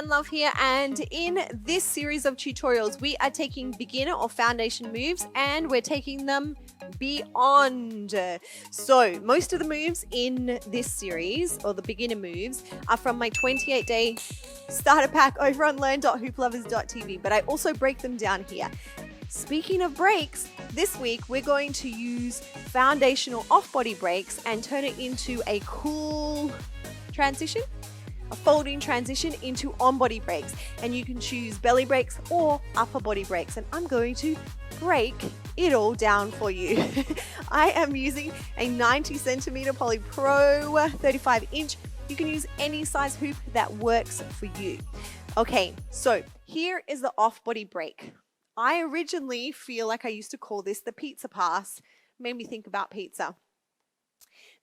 Love here, and in this series of tutorials we are taking beginner or foundation moves and we're taking them beyond. So most of the moves in this series, or the beginner moves, are from my 28-day starter pack over on learn.hooplovers.tv, but I also break them down here. Speaking of breaks, this week we're going to use foundational off-body breaks and turn it into a cool transition, a folding transition into on-body breaks, and you can choose belly breaks or upper body breaks, and I'm going to break it all down for you. I am using a 90 centimeter Poly Pro 35-inch. You can use any size hoop that works for you. Okay, so here is the off-body break. I originally feel like I used to call this the pizza pass. Made me think about pizza.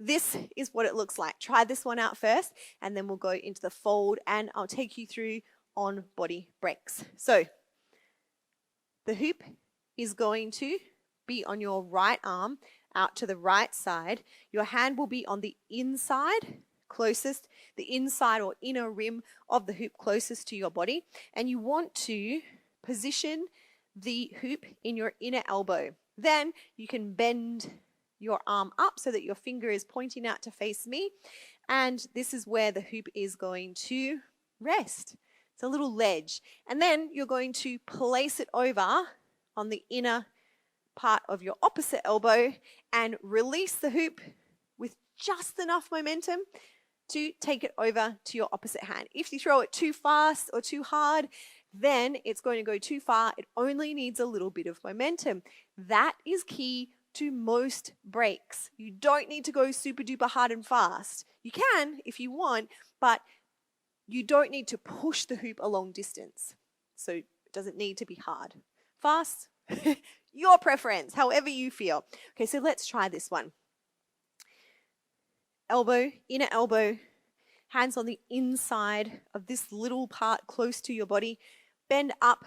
This is what it looks like. Try this one out first, and then we'll go into the fold, and I'll take you through on body breaks. So the hoop is going to be on your right arm out to the right side. Your hand will be on the inside, closest, the inside or inner rim of the hoop closest to your body, and you want to position the hoop in your inner elbow. Then you can bend your arm up so that your finger is pointing out to face me, and this is where the hoop is going to rest. It's a little ledge, and then you're going to place it over on the inner part of your opposite elbow and release the hoop with just enough momentum to take it over to your opposite hand. If you throw it too fast or too hard, then it's going to go too far. It only needs a little bit of momentum. That is key to most breaks. You don't need to go super duper hard and fast. You can if you want, but you don't need to push the hoop a long distance. So it doesn't need to be hard. Fast, your preference, however you feel. Okay, so let's try this one. Elbow, inner elbow, hands on the inside of this little part close to your body. Bend up,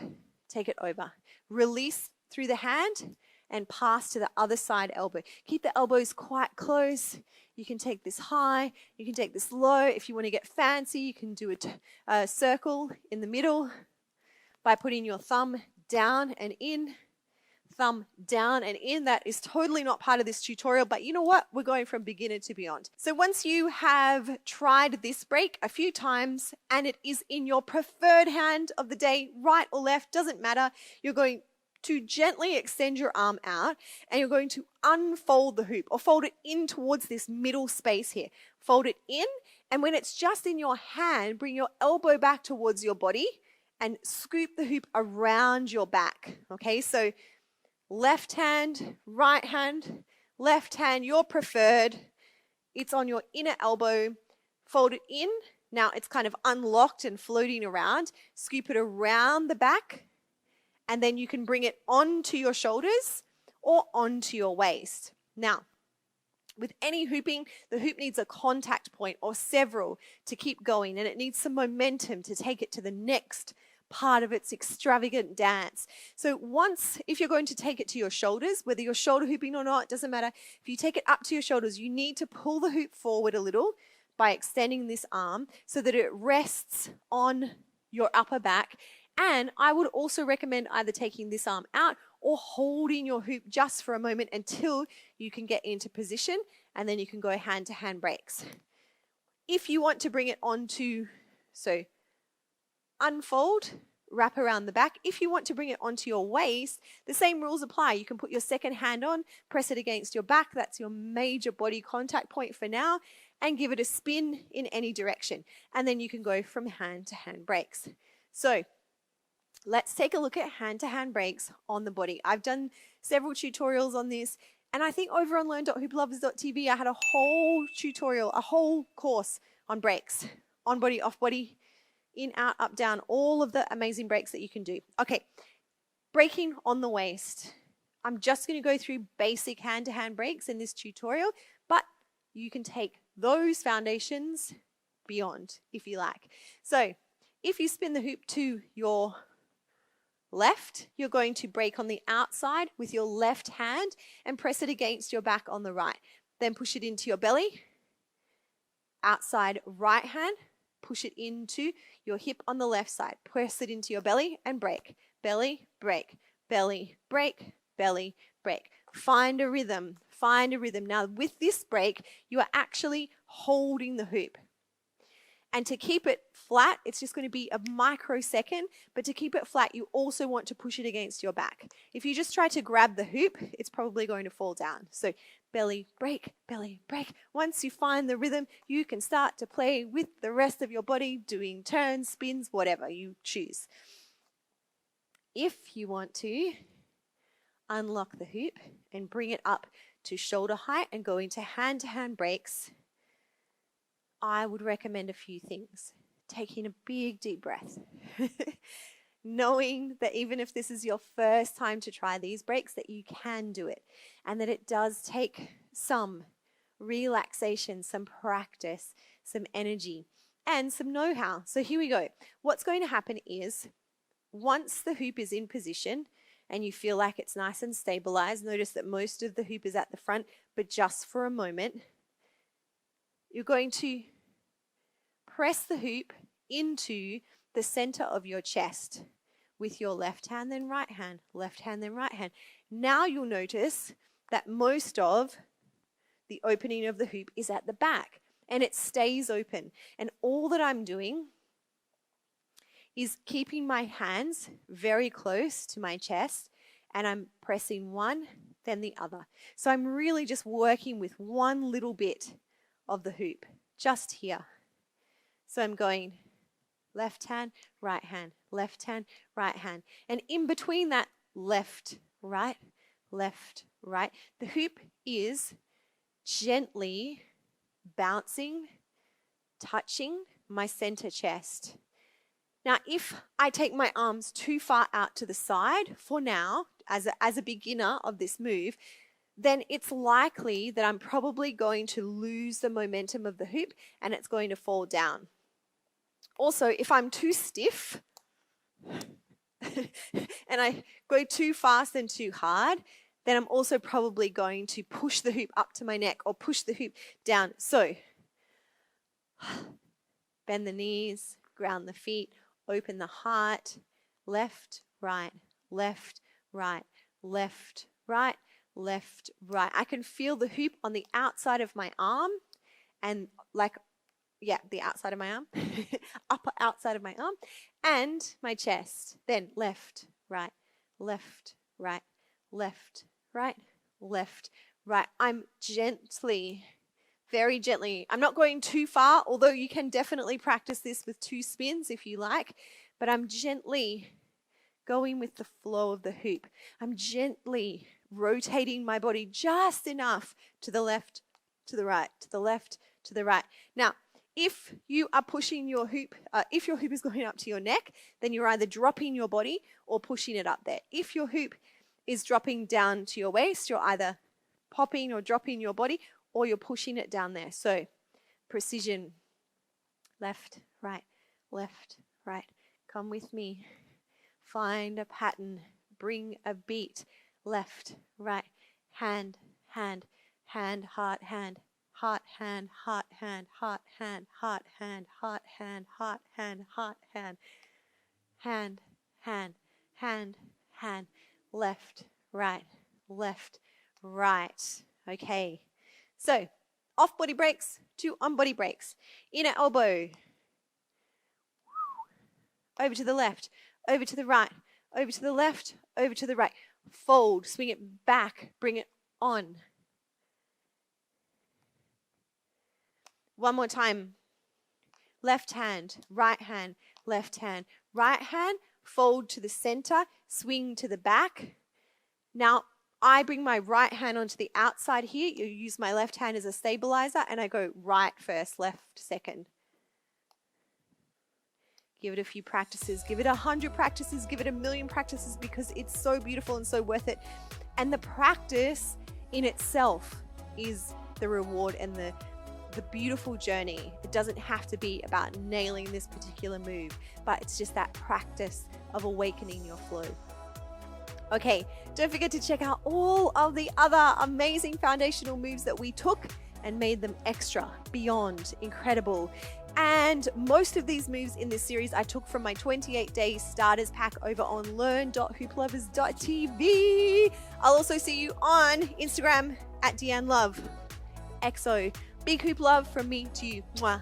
take it over. Release through the hand and pass to the other side elbow. Keep the elbows quite close. You can take this high, you can take this low. If you want to get fancy, you can do a circle in the middle by putting your thumb down and in, thumb down and in. That is totally not part of this tutorial, but you know what? We're going from beginner to beyond. So once you have tried this break a few times and it is in your preferred hand of the day, right or left, doesn't matter, you're going to gently extend your arm out, and you're going to unfold the hoop or fold it in towards this middle space here. Fold it in, and when it's just in your hand, bring your elbow back towards your body and scoop the hoop around your back. Okay, so left hand, left hand, your preferred. It's on your inner elbow. Fold it in. Now it's kind of unlocked and floating around. Scoop it around the back, and then you can bring it onto your shoulders or onto your waist. Now, with any hooping, the hoop needs a contact point or several to keep going, and it needs some momentum to take it to the next part of its extravagant dance. So if you're going to take it to your shoulders, whether you're shoulder hooping or not, doesn't matter. If you take it up to your shoulders, you need to pull the hoop forward a little by extending this arm so that it rests on your upper back. And I would also recommend either taking this arm out or holding your hoop just for a moment until you can get into position, and then you can go hand-to-hand breaks. If you want to bring it onto, so unfold, wrap around the back. If you want to bring it onto your waist, the same rules apply. You can put your second hand on, press it against your back. That's your major body contact point for now, and give it a spin in any direction. And then you can go from hand-to-hand breaks. So let's take a look at hand-to-hand breaks on the body. I've done several tutorials on this, and I think over on learn.hooplovers.tv I had a whole tutorial, a whole course on breaks, on body, off body, in, out, up, down, all of the amazing breaks that you can do. Okay, breaking on the waist. I'm just going to go through basic hand-to-hand breaks in this tutorial, but you can take those foundations beyond if you like. So if you spin the hoop to your left, you're going to break on the outside with your left hand and press it against your back on the right. Then push it into your belly. Outside right hand, push it into your hip on the left side. Press it into your belly and break. Belly, break, belly, break, belly, break. Find a rhythm, find a rhythm. Now with this break, you are actually holding the hoop. And to keep it flat, it's just going to be a microsecond, but to keep it flat, you also want to push it against your back. If you just try to grab the hoop, it's probably going to fall down. So belly, break, belly, break. Once you find the rhythm, you can start to play with the rest of your body, doing turns, spins, whatever you choose. If you want to unlock the hoop and bring it up to shoulder height and go into hand-to-hand breaks, I would recommend a few things. Taking a big deep breath. Knowing that even if this is your first time to try these breaks, that you can do it. And that it does take some relaxation, some practice, some energy, and some know-how. So here we go. What's going to happen is, once the hoop is in position and you feel like it's nice and stabilized, notice that most of the hoop is at the front, but just for a moment, you're going to press the hoop into the center of your chest with your left hand, then right hand, left hand, then right hand. Now you'll notice that most of the opening of the hoop is at the back and it stays open. And all that I'm doing is keeping my hands very close to my chest and I'm pressing one, then the other. So I'm really just working with one little bit of the hoop, just here. So I'm going left hand, right hand, left hand, right hand. And in between that, left, right, the hoop is gently bouncing, touching my center chest. Now, if I take my arms too far out to the side, for now, as a beginner of this move, then it's likely that I'm probably going to lose the momentum of the hoop and it's going to fall down. Also, if I'm too stiff and I go too fast and too hard, then I'm also probably going to push the hoop up to my neck or push the hoop down. So, bend the knees, ground the feet, open the heart, left, right, left, right, left, right, left, right. I can feel the hoop on the outside of my arm and the outside of my arm, upper outside of my arm, and my chest. Then left, right, left, right, left, right, left, right. I'm gently, very gently, I'm not going too far, although you can definitely practice this with 2 spins if you like, but I'm gently going with the flow of the hoop. I'm gently rotating my body just enough to the left, to the right, to the left, to the right. Now, if you are pushing your hoop, if your hoop is going up to your neck, then you're either dropping your body or pushing it up there. If your hoop is dropping down to your waist, you're either popping or dropping your body or you're pushing it down there. So precision, left, right, left, right. Come with me. Find a pattern, bring a beat, left, right, hand, hand, hand, heart, hand, heart, hand, heart, hand, heart, hand, heart, hand, heart, hand, heart, hand, heart, hand, hand, hand, hand, hand, left, right, left, right. Okay, so off body breaks to on body breaks. Inner elbow, over to the left, over to the right, over to the left, over to the right. Fold, swing it back, bring it on. One more time. Left hand, right hand, left hand, right hand. Fold to the center, swing to the back. Now, I bring my right hand onto the outside here. You use my left hand as a stabilizer, and I go right first, left second. Give it a few practices, give it 100 practices, give it 1,000,000 practices, because it's so beautiful and so worth it. And the practice in itself is the reward and the beautiful journey. It doesn't have to be about nailing this particular move, but it's just that practice of awakening your flow. Okay, don't forget to check out all of the other amazing foundational moves that we took and made them extra, beyond incredible. And most of these moves in this series I took from my 28-day starters pack over on learn.hooplovers.tv. I'll also see you on Instagram at DeanneLove. XO. Big hoop love from me to you. Mwah.